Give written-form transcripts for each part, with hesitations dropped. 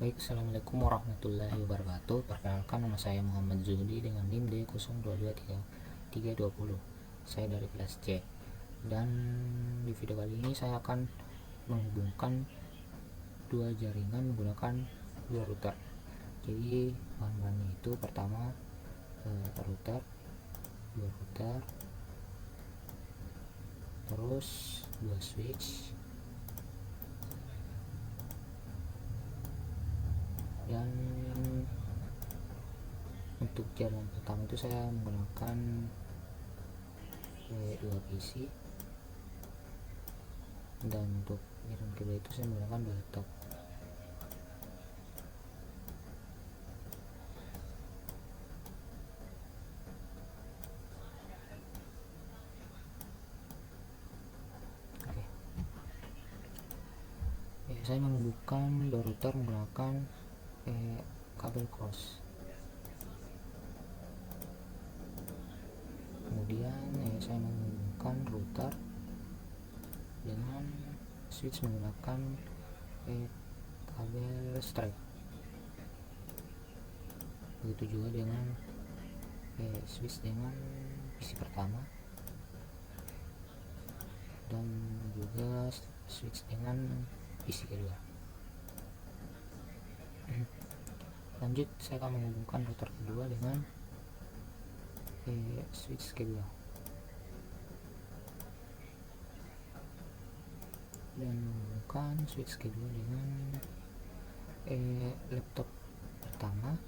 Baik, assalamualaikum warahmatullahi wabarakatuh. Perkenalkan, nama saya Muhammad Zuhdi dengan NIM D022320. Saya dari kelas C. Dan di video kali ini saya akan menghubungkan dua jaringan menggunakan dua router. Jadi bahan-bahannya itu pertama router, dua router, terus dua switch, dan untuk jaringan pertama itu saya menggunakan dua PC, dan untuk jaringan kedua itu saya menggunakan dua laptop. Saya menghubungkan dua router menggunakan kabel cross. Kemudian saya menghubungkan router dengan switch menggunakan kabel strap. Begitu juga dengan switch dengan PC pertama, dan juga switch dengan PC kedua. Lanjut, saya akan menghubungkan router kedua dengan switch kedua, dan menghubungkan switch kedua dengan laptop pertama.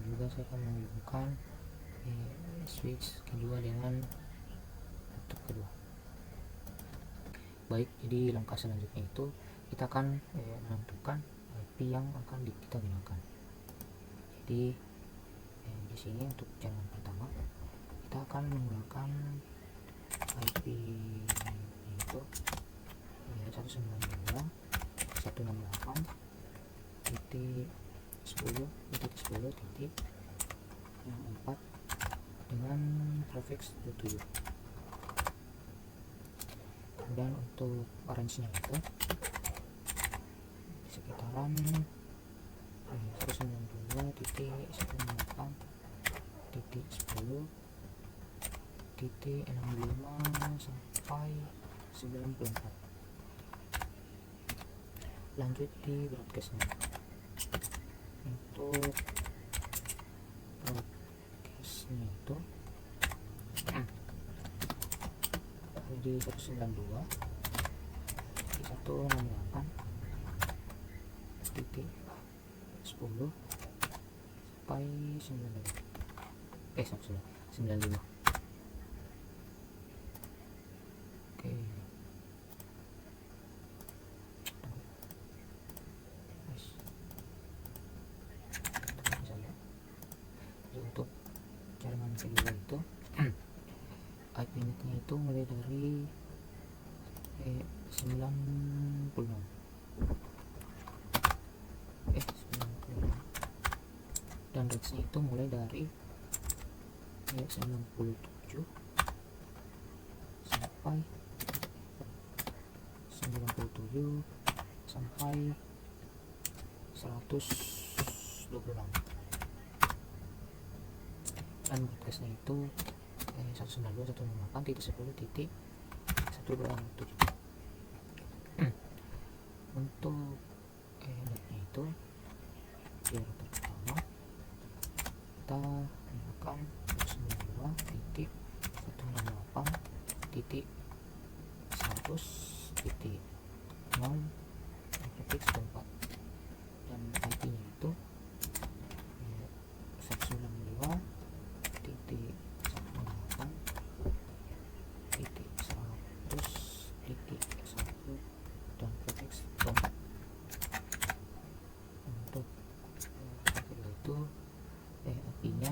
Juga saya akan menghubungkan switch kedua dengan laptop kedua. Baik, jadi langkah selanjutnya itu kita akan menentukan IP yang akan kita gunakan. Jadi di sini untuk jaringan pertama kita akan menggunakan IP itu 192.168.10.10.4 dengan prefix 27. Dan untuk range-nya itu sekitaran 192.168.10.65 sampai 94. Lanjut di broadcast-nya. Untuk broadcast-nya itu di 192 di 168.10 sampai 95. Oke, untuk jaringan kedua itu IP netnya itu mulai dari 96 dan range-nya itu mulai dari 97 sampai 126, dan broadcast-nya itu 192.168.10.127. Untuk netnya itu di router pertama kita menggunakan 192.168.100.0.4, dan IP-nya itu 192.168.100.1 dan prefix 4. Untuk kedua itu IP-nya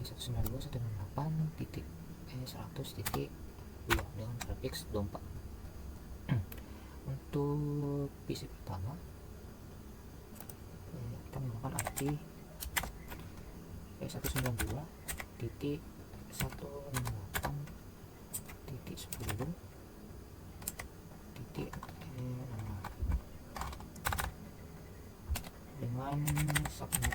192.168.100.2 dengan prefix 24. Untuk PC pertama kita menggunakan IP 192.168.10.6. dengan subnet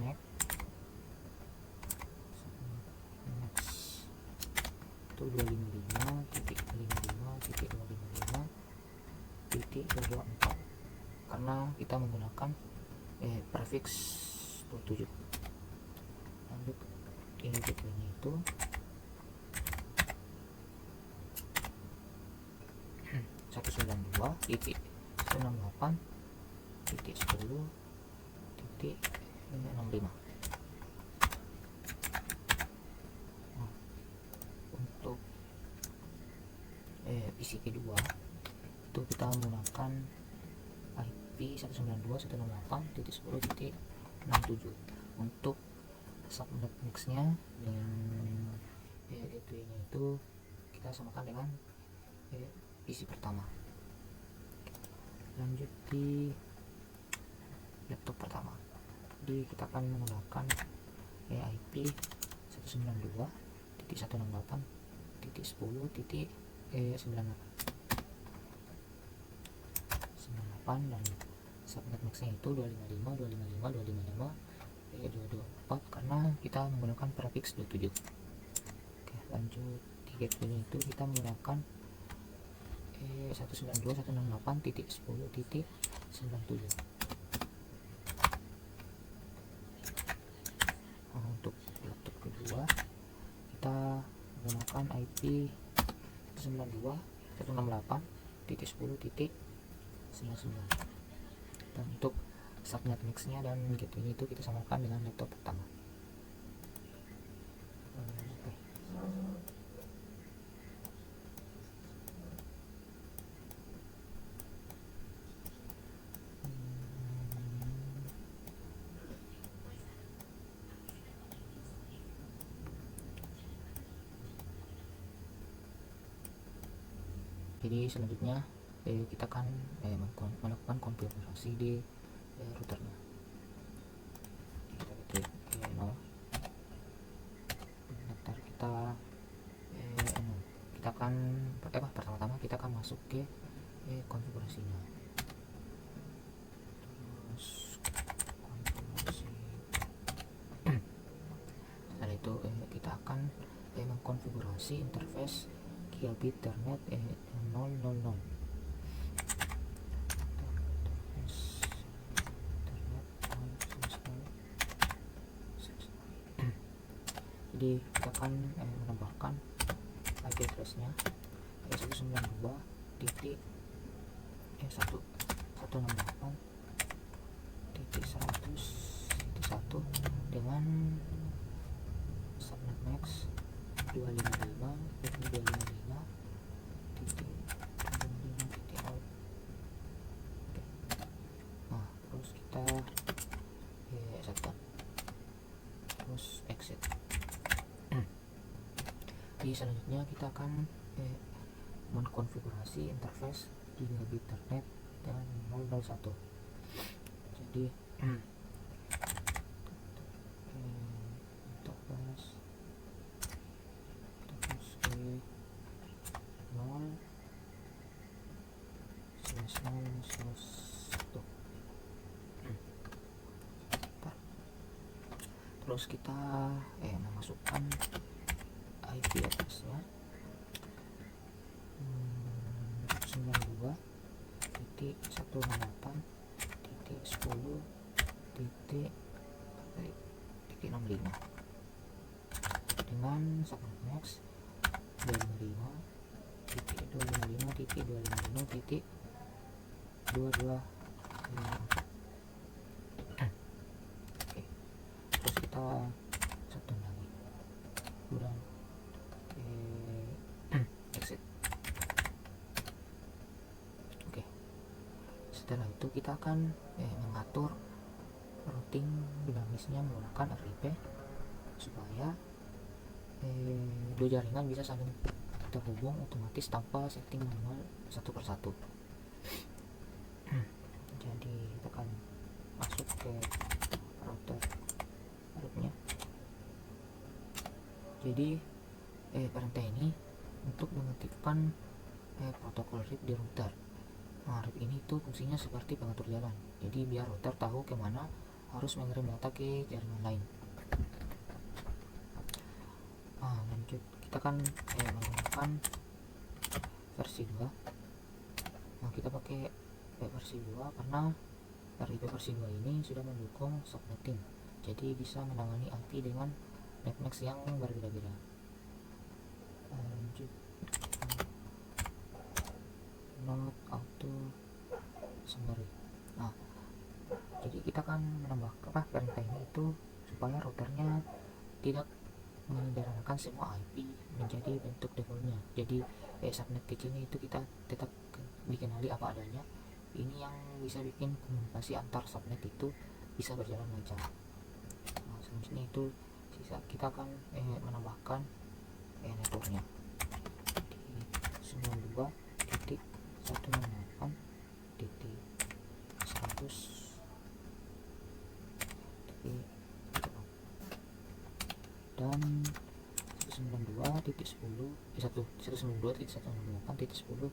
max itu 255.55.255.224 karena kita menggunakan prefix 27. Lanjut ini gateway-nya itu 192.168.10.65. Untuk PC kedua itu kita menggunakan IP 192.168.10.67. Untuk subnet mix-nya dengan gateway-nya itu kita samakan dengan PC pertama. Lanjut di laptop pertama, jadi kita akan menggunakan IP 192.168.10.98 dan subnet max-nya itu 255.255.255.224 karena kita menggunakan prefix 27. Oke, lanjut di gateway itu kita menggunakan 192.168.10.97. Untuk laptop kedua kita menggunakan IP 192.168.10.99 dan untuk subnet mix-nya dan gateway itu kita samakan dengan laptop pertama. Jadi selanjutnya kita akan melakukan konfigurasi di routernya. Kita ketik 0. Daftar kita akan pertama-tama kita akan masuk ke konfigurasinya. Terus konfigurasi. Setelah itu kita akan mengkonfigurasi interface gigabit Ethernet 000. Jadi kita akan menambahkan IP address-nya 192.168.100.1 dengan subnet max 255.255.255.0. Nah, terus kita shutdown, terus exit. Di selanjutnya kita akan mengkonfigurasi interface gigabit Ethernet dan 001. Jadi interface ke 0/0/1. Terus kita memasukkan IP address-nya 192.168.10.65 dengan subnet max 255.255.255.225. Oke, terus kita shutdown lagi dan exit. Oke, setelah itu kita akan mengatur routing dinamisnya menggunakan RIP supaya dua jaringan bisa saling terhubung otomatis tanpa setting manual satu persatu. Jadi kita akan masuk ke routernya. Jadi perintah ini untuk mengaktifkan protokol RIP di router. Nah, rep ini tuh fungsinya seperti pengatur jalan, jadi biar router tahu kemana harus mengirim data ke jaringan lain. Nah, lanjut, kita kan menggunakan versi 2. Nah, kita pakai versi 2 karena RIP versi 2 ini sudah mendukung subnetting, jadi bisa menangani IP dengan netmask yang berbeda-beda. Lanjut, not auto summary. Nah, jadi kita kan menambah perintah ini itu supaya routernya tidak menyederhanakan semua IP menjadi bentuk defaultnya. Jadi subnet kecilnya itu kita tetap dikenali apa adanya. Ini yang bisa bikin komunikasi antar subnet itu bisa berjalan lancar. Nah, selanjutnya itu sisa kita akan menambahkan networknya di 92.168.100. Dan 192.168.10.6.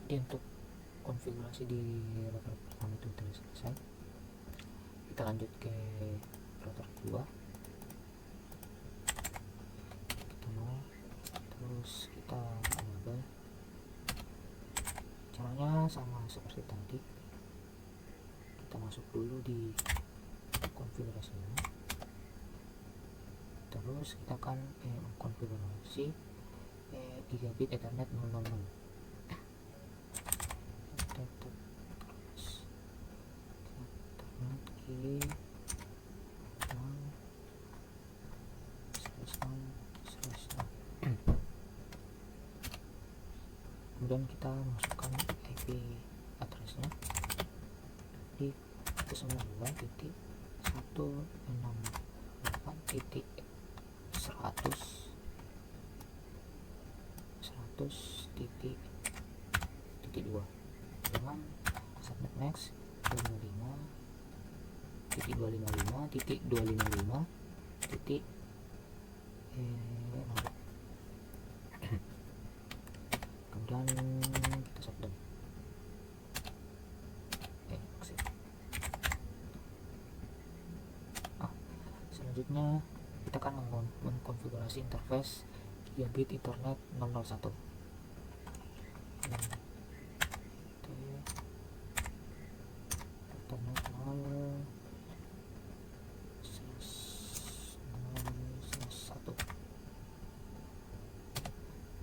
Jadi untuk konfigurasi di router pertama itu sudah selesai. Kita lanjut ke router kedua. Kita mau terus kita enable. Caranya sama seperti tadi, kita masuk dulu di konfigurasinya, terus kita akan mengkonfigurasi gigabit ethernet 000. Kemudian kita masukkan IP addressnya di 192.168.100.2 dengan subnet max 255.255.255.0. Kemudian kita shutdown. Selanjutnya kita akan mengkonfigurasi interface gigabit ethernet 001. Ethernet 0/1.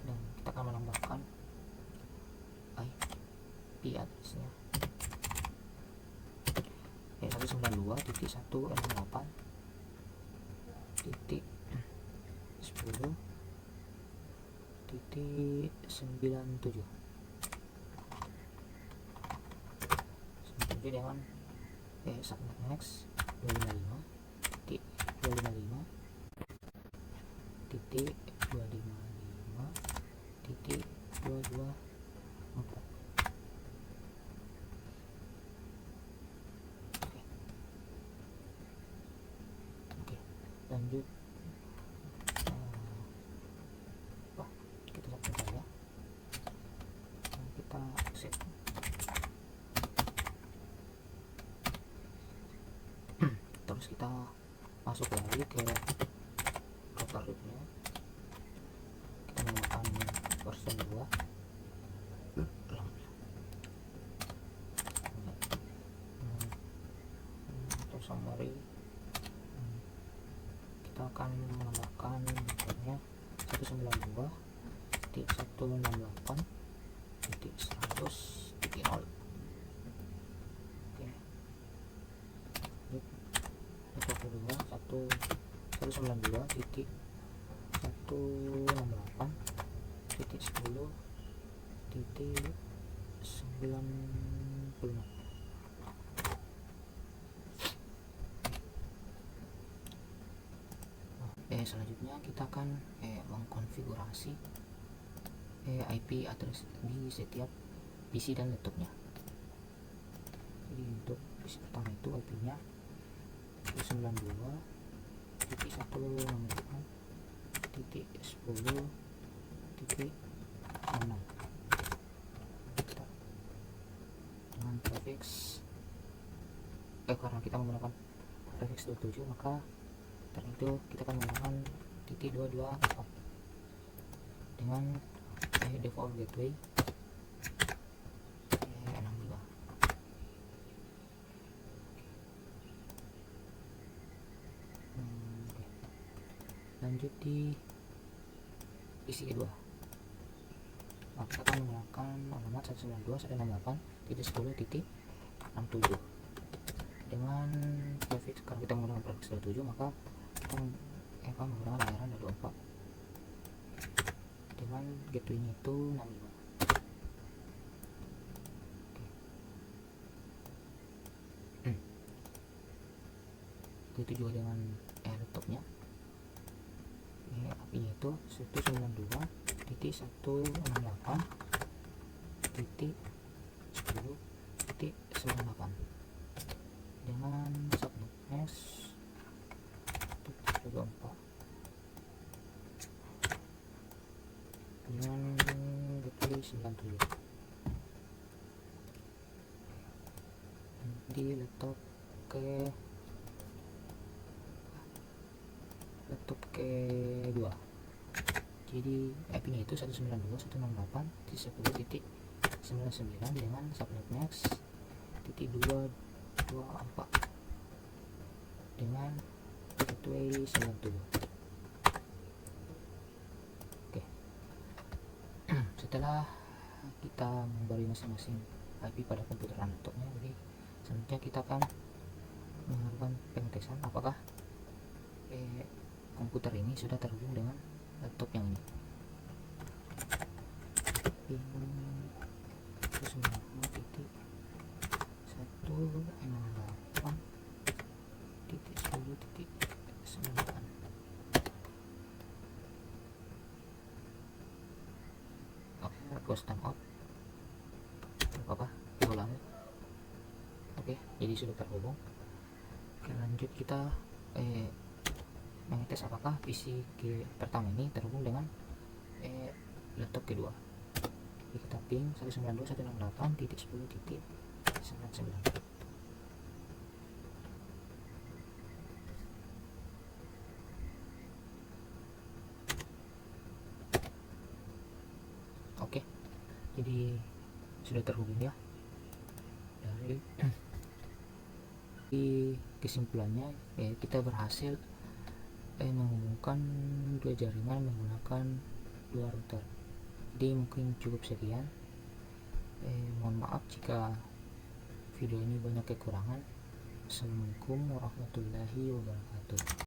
Dan kita akan menambahkan IP addressnya 192.168.10.97 dengan subnet max 255.255.255.224. Lanjut, kita lihat saja, kita accept. Terus kita masuk lagi ke router rootnya, kita menggunakan versi 2. Untuk summary, kita akan menambahkan networknya 192.168.100.0. Network kedua 192.168.10.96. Selanjutnya kita akan mengkonfigurasi IP address di setiap PC dan laptopnya. Jadi untuk PC pertama itu IP nya 192.168.10.96. 10.6 dengan prefix karena kita menggunakan prefix 27, maka karena itu kita akan menggunakan titik 224 dengan default gateway 65. Lanjut di isi kedua, maka kita akan menggunakan alamat 192.168.10.67 dengan prefix. Kalau kita menggunakan prefix 27, maka kita akan menggunakan layanan 24 dengan gateway-nya itu 65. Itu juga dengan laptopnya. IP-nya itu 192.168.10.98 dengan subnet mesh 24 dengan gateway 97 di laptop kedua. Jadi IP-nya itu 192.168.10.99 dengan subnet mesh .224 dengan gateway 97. Oke. Setelah kita memberi masing-masing IP pada komputer laptopnya, jadi selanjutnya kita akan melakukan pengetesan apakah komputer ini sudah terhubung dengan laptop yang ini. Pin 192.168.10.98. Oke, request timeout. Apa diulangi. Oke, jadi sudah terhubung. Oke, lanjut kita mengetes apakah PC pertama ini terhubung dengan laptop kedua. Jadi kita ping 192.168.10.99. Oke, jadi sudah terhubung ya. Dari kesimpulannya kita berhasil menghubungkan dua jaringan menggunakan dua router. Jadi mungkin cukup sekian. Mohon maaf jika video ini banyak kekurangan. Assalamualaikum warahmatullahi wabarakatuh.